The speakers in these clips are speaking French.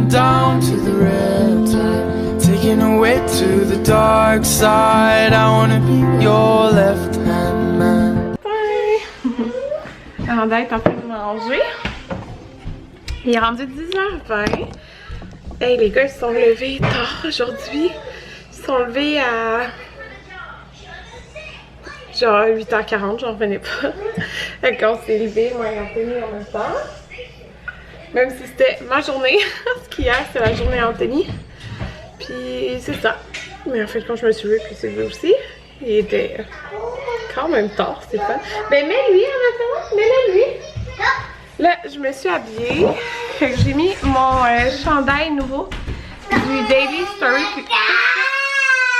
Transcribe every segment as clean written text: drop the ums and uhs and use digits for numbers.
down to the riptide, taking away to the dark side. I wanna be your left hand man. Bye! Amanda est en train de manger. Il est rendu 10h20. Hey, les gars, ils se sont levés tard aujourd'hui. Ils se sont levés à genre 8h40, j'en revenais pas. Fait qu'on s'est levés, moi et Anthony en même temps. Même si c'était ma journée, parce qu'hier c'était la journée Anthony. Puis c'est ça. Mais en fait, quand je me suis levée, puis c'est lui aussi, il était quand même tard, c'était fun. Ben mets-lui en attendant, mets-lui. Là, je me suis habillée. Fait que j'ai mis mon chandail nouveau du Daily Story.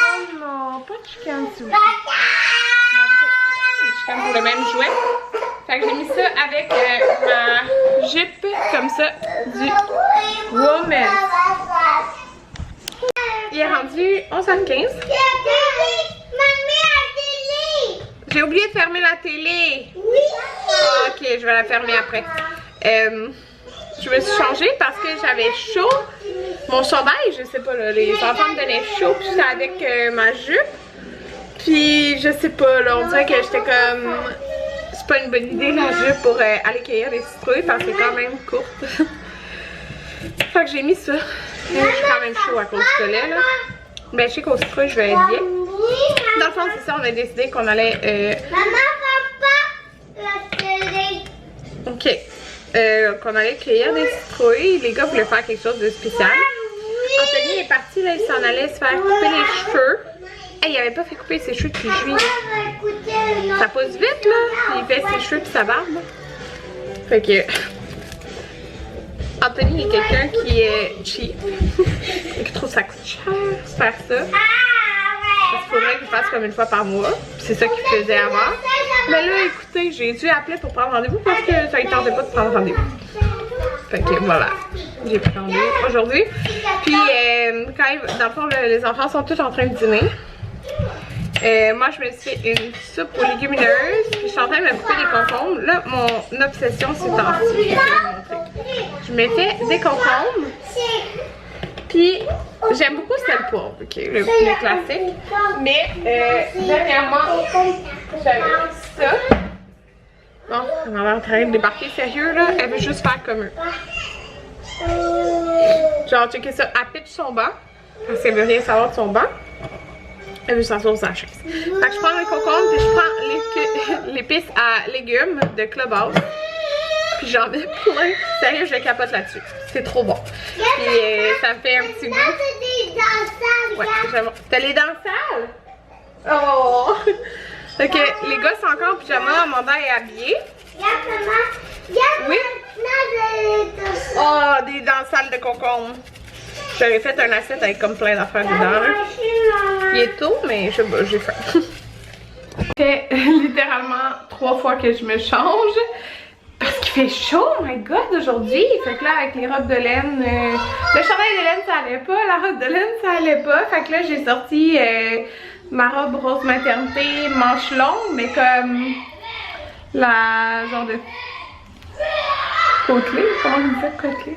Oh non, pas de chicane s'il vous plaît. Je suis comme pour le même jouet. Fait que j'ai mis ça avec ma jupe comme ça du Woman. Il est rendu 11h15. J'ai oublié de fermer la télé. Oui. Ah, ok, je vais la fermer après. Je me suis changée parce que j'avais chaud. Mon chandail, je sais pas, là, les enfants me donnaient chaud. Puis j'étais avec ma jupe. Puis je sais pas, là, on dirait que j'étais comme... C'est pas une bonne idée la jupe pour aller cueillir des citrouilles parce que c'est quand même courte. Fait que j'ai mis ça. Je suis quand même chaud à cause du lait, là. Ben je sais qu'au citrouille je vais être bien. Dans le fond c'est ça, on a décidé qu'on allait... Maman, papa, la télé. Ok. Qu'on allait cueillir des citrouilles. Les gars voulaient faire quelque chose de spécial. Anthony est parti, là, il s'en allait se faire couper les cheveux. Hey, il avait pas fait couper ses cheveux depuis juillet. Ça passe vite, là. Il fait ses cheveux pis sa barbe. Fait que... Anthony est quelqu'un qui est cheap. Et qui trouve que ça coûte cher faire ça. Parce qu'il faudrait qu'il fasse comme une fois par mois. C'est ça qu'il faisait avant. Mais là, écoutez, j'ai dû appeler pour prendre rendez-vous parce que ça ne tentait pas de prendre rendez-vous. Fait que voilà, j'ai pris rendez-vous aujourd'hui. Puis, quand dans le fond, les enfants sont tous en train de dîner. Moi, je me suis fait une soupe aux légumineuses. Puis, je suis en train de me couper des concombres. Là, mon obsession, c'est en-ci. Je me fais des concombres. Puis, j'aime beaucoup le poivre, ok, le classique. Mais, dernièrement, j'avais ça. Bon, elle m'a l'air en train de débarquer sérieux, là. Elle veut juste faire comme eux. Genre, checker ça. Elle pitch son banc. Parce qu'elle veut rien savoir de son banc. Elle veut s'asseoir sur sa chaise. Fait que je prends le concombre, puis je prends l'épice à légumes de Clubhouse. Puis j'en mets plein. Sérieux, je capote là-dessus. C'est trop bon. Puis ça me fait un petit goût. Ouais, j'aime. T'as les dents sales? Oh! Ok, les gars sont encore en pyjama. Amanda est habillée. Oui? Oh, des dents sales de concombre. J'avais fait un assiette avec comme plein d'affaires dedans. Là. Il est tôt, mais j'ai faim. Ça fait littéralement 3 fois que je me change. Parce qu'il fait chaud, oh my god, aujourd'hui. Fait que là, avec les robes de laine, le chandail de laine, ça allait pas. La robe de laine, ça allait pas. Fait que là, j'ai sorti ma robe rose maternité, manche longue, mais comme la genre de côtelée. Comment vous dites côtelée?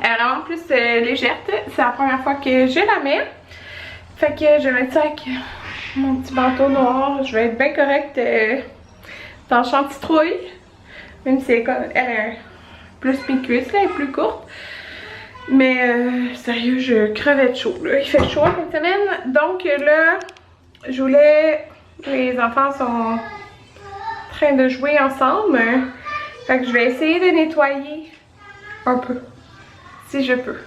Elle est vraiment plus légère. C'est la première fois que je la mets. Fait que je vais mettre ça avec mon petit manteau noir. Je vais être bien correcte dans le champ de citrouille. Même si elle est plus mes cuisses, là, elle est plus courte. Mais sérieux, je crevais de chaud. Là. Il fait chaud cette semaine. Donc là, je voulais... Les enfants sont en train de jouer ensemble. Fait que je vais essayer de nettoyer un peu. Si je peux.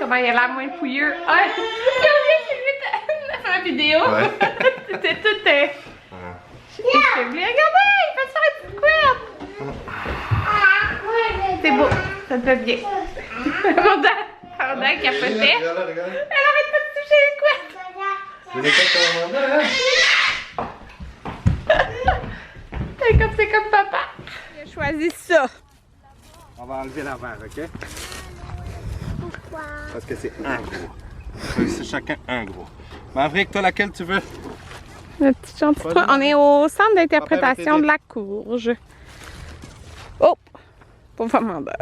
comment il a l'air moins pouilleux. Ah, j'ai oublié de faire la vidéo. Ouais. C'était tout échevelé. Regardez, il fait ça une petite couette. C'est beau, ça te fait bien. Amanda qui a fait. Regarde, regarde. Elle arrête pas de toucher les couettes. C'est les couettes comme Amanda, hein? C'est comme papa. J'ai choisi ça. On va enlever la verre, ok? Pourquoi? Parce que c'est un gros. C'est chacun un gros. Maverick, toi, laquelle tu veux? Le petit gentil truc. On est au centre d'interprétation de la courge. Oh! Pauvre Amanda.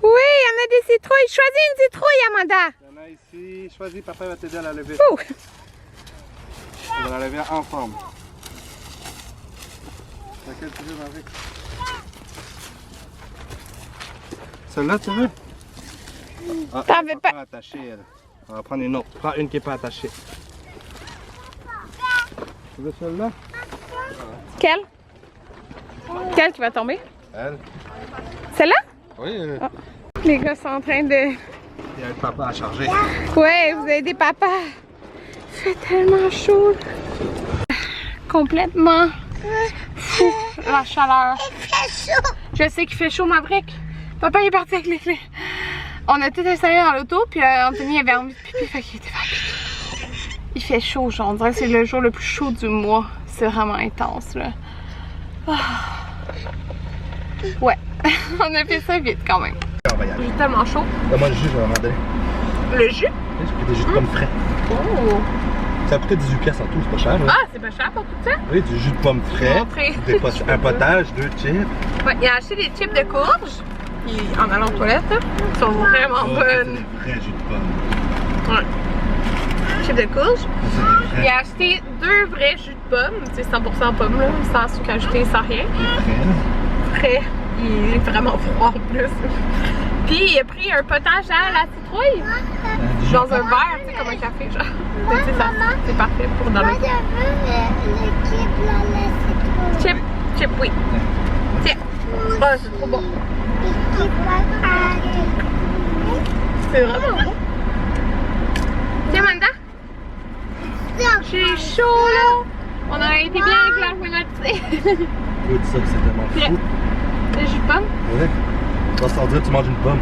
Oui, il y en a des citrouilles. Choisis une citrouille, Amanda. Il y en a ici. Choisis, papa va t'aider à la lever. Ouh. On va la lever ensemble. Laquelle tu veux, Maverick? Celle-là, tu veux? Ah, T'en elle veux est pas? attachée, elle. On va prendre une autre. Prends une qui n'est pas attachée. Tu veux celle-là? Quelle? Quelle qui va tomber? Elle. Celle-là? Oui. Oh. Les gars sont en train de... Il y a un papa à charger. Ouais, vous avez des papas. Il fait tellement chaud. Complètement fou, la chaleur. Il fait chaud. Je sais qu'il fait chaud, Maverick. Papa il est parti avec les clés. On a tout essayé dans l'auto, puis Anthony avait envie de pipi, fait qu'il était fatigué. Il fait chaud, genre, on dirait que c'est le jour le plus chaud du mois. C'est vraiment intense, là. Ah. Ouais, on a fait ça vite quand même. On va y aller. Il est tellement chaud. Donne-moi le jus, je vais en donner. Le jus? J'ai pris des jus de pommes frais. Oh! Ça a coûté 18 pièces en tout, c'est pas cher. Hein? Ah, c'est pas cher pour tout ça? Oui, du jus de pommes frais, Montrez. un potage, 2 chips. Ouais, il a acheté des chips de courge. Puis en allant aux toilettes, là, ils sont vraiment bonnes. C'est des vrais jus de pommes. Ouais. Chips de courge. C'est des Il vrais. a acheté 2 vrais jus de pommes, tu sais, 100% pommes, là, sans sucre ajouté, sans rien. Frais. Il est vraiment froid en plus. Puis il a pris un potage à la citrouille. Dans un verre, tu sais, comme un café, genre. Tu sais, ça, c'est parfait pour dans Moi, le... je veux l'équipe, là, la citrouille. Chip, oui. Tiens. Oh, c'est trop bon. L'équipe, là, C'est vraiment bon. Tiens, Amanda. J'ai chaud, là. On aurait été bien avec l'air climatisé. Écoute ça, c'est tellement fou. Le jus de pomme. Ouais. Tu vas sortir, tu manges une pomme.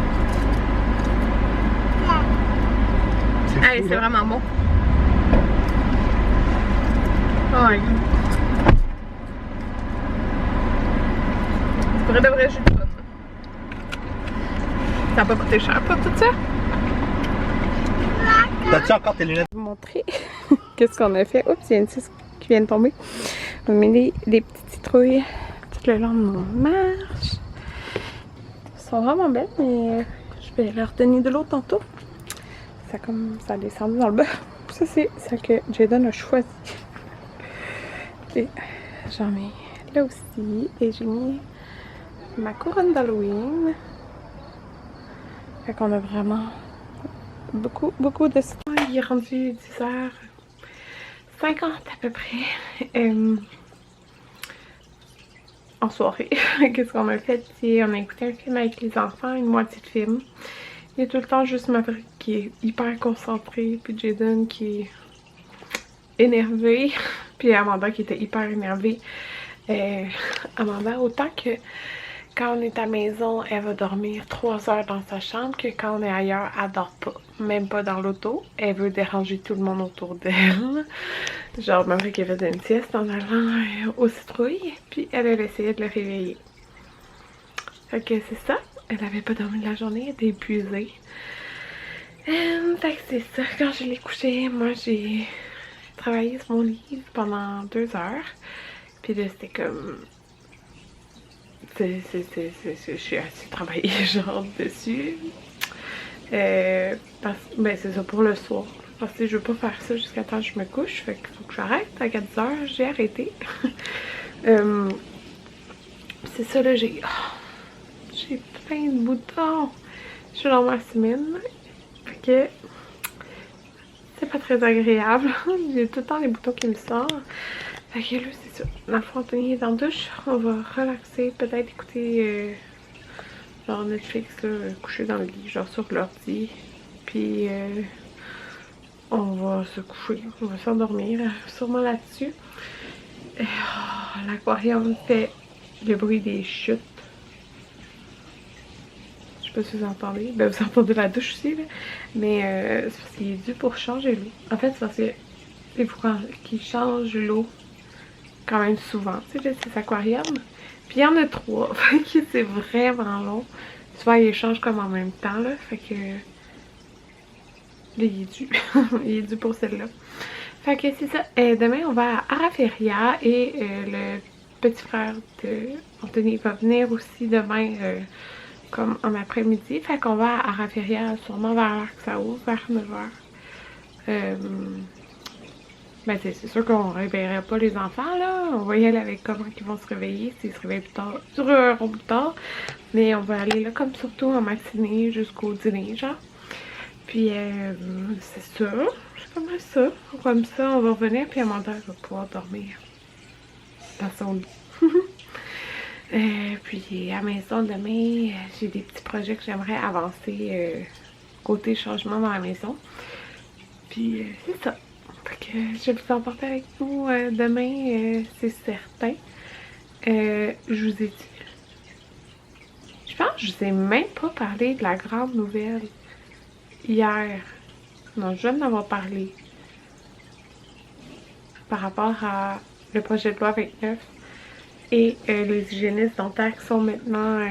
C'est Allez, fou, c'est là. vraiment bon. Oh my god. C'est vrai de vrai jus de pomme. Ça n'a pas coûté cher pour tout ça. T'as-tu encore tes lunettes? Je vais vous montrer qu'est-ce qu'on a fait. Oups, il y a une cice qui vient de tomber. On a mis des petites citrouilles tout le long de nos marches. Elles sont vraiment belles, mais je vais leur donner de l'eau tantôt. Ça a descendu dans le bas. Ça, c'est celle que Jaden a choisi. Et j'en mets là aussi. Et j'ai mis ma couronne d'Halloween. Fait qu'on a vraiment beaucoup de ça. Il est rendu 10h50 à peu près. En soirée. Qu'est-ce qu'on a fait? On a écouté un film avec les enfants, une moitié de film. Il y a tout le temps juste Maverick qui est hyper concentré, puis Jaden qui est énervé, puis Amanda qui était hyper énervée. Amanda, autant que quand on est à la maison, elle va dormir 3 heures dans sa chambre, que quand on est ailleurs, elle dort pas. Même pas dans l'auto. Elle veut déranger tout le monde autour d'elle. Genre, Maverick elle faisait une sieste en allant aux citrouilles, puis elle essayé de le réveiller. Fait que c'est ça. Elle avait pas dormi de la journée, elle était épuisée. Fait que c'est ça. Quand je l'ai couchée, moi j'ai travaillé sur mon livre pendant 2 heures. Puis là, c'était comme... je suis assez travaillée genre dessus. Ben c'est ça pour le soir. Parce que je veux pas faire ça jusqu'à temps que je me couche. Fait qu'il faut que j'arrête à 4 heures. J'ai arrêté. C'est ça là, j'ai plein de boutons. Je suis dans ma semaine. Fait que c'est pas très agréable. J'ai tout le temps les boutons qui me sortent. Fait que là, c'est ça. La fois, Anthony est en douche. On va relaxer, peut-être écouter genre Netflix, là, couché dans le lit, genre sur l'ordi. Puis on va se coucher, on va s'endormir, sûrement là-dessus. L'aquarium fait le bruit des chutes. Je sais pas si vous entendez. Ben vous entendez la douche aussi, là. Mais c'est parce qu'il est dû pour changer l'eau. En fait, c'est parce que il faut qu'il change l'eau quand même souvent. Tu sais, c'est aquarium. Puis il y en a 3. Fait que c'est vraiment long. Souvent, il change comme en même temps, là. Fait que là, il est dû. Il est dû pour celle-là. Fait que c'est ça. Demain, on va à Araferia et le petit frère de Anthony va venir aussi demain comme en après-midi. Fait qu'on va à Araferia sûrement vers l'heure que ça ouvre, vers 9h. Ben c'est sûr qu'on réveillerait pas les enfants là. On va y aller avec comment ils vont se réveiller. S'ils se réveillent plus tard, dureront plus tard. Mais on va aller là comme surtout en matinée jusqu'au dîner genre. Puis c'est ça. C'est pas mal ça. Comme ça, on va revenir puis Amanda va pouvoir dormir dans son lit. Puis à la maison demain, j'ai des petits projets que j'aimerais avancer côté changement dans la maison. Puis c'est ça. Fait que je vais vous emporter avec nous demain, c'est certain. Je vous ai dit. Je pense que je vous ai même pas parlé de la grande nouvelle hier. Non, je viens d'en avoir parlé. Par rapport à le projet de loi 29 et les hygiénistes dentaires qui sont maintenant,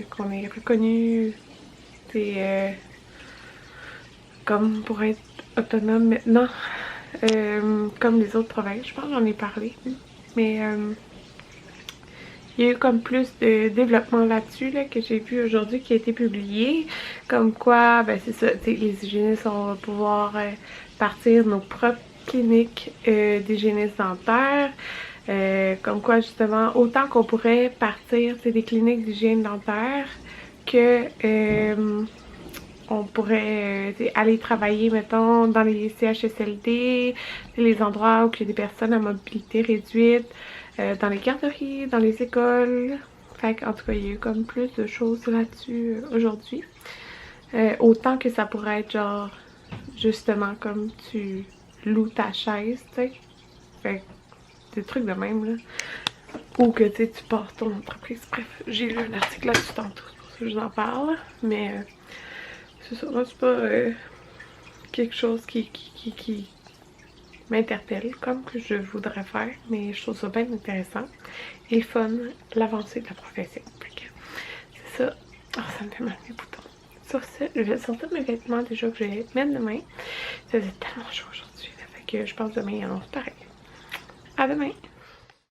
qu'on est reconnus, comme pour être autonome maintenant. Comme les autres provinces, je pense que j'en ai parlé, mais il y a eu comme plus de développement là-dessus là, que j'ai vu aujourd'hui qui a été publié, comme quoi, ben c'est ça, les hygiénistes on va pouvoir partir nos propres cliniques d'hygiénistes dentaires, comme quoi justement, autant qu'on pourrait partir des cliniques d'hygiène dentaire que on pourrait aller travailler, mettons, dans les CHSLD, les endroits où il y a des personnes à mobilité réduite, dans les garderies, dans les écoles. Fait qu'en tout cas, il y a eu comme plus de choses là-dessus aujourd'hui. Autant que ça pourrait être genre, justement, comme tu loues ta chaise, tu sais. Fait que des trucs de même, là. Ou que, tu sais, tu passes ton entreprise. Bref, j'ai lu un article là-dessus tantôt, c'est pour ça que je vous en parle. Mais... c'est ça, moi c'est pas quelque chose qui m'interpelle comme que je voudrais faire, mais je trouve ça bien intéressant et fun, l'avancée de la profession. C'est ça. Oh, ça me fait mal mes boutons. Sur ça, je vais sortir mes vêtements déjà que je vais mettre demain. Ça faisait tellement chaud aujourd'hui, fait que je pense demain il annonce pareil. À demain!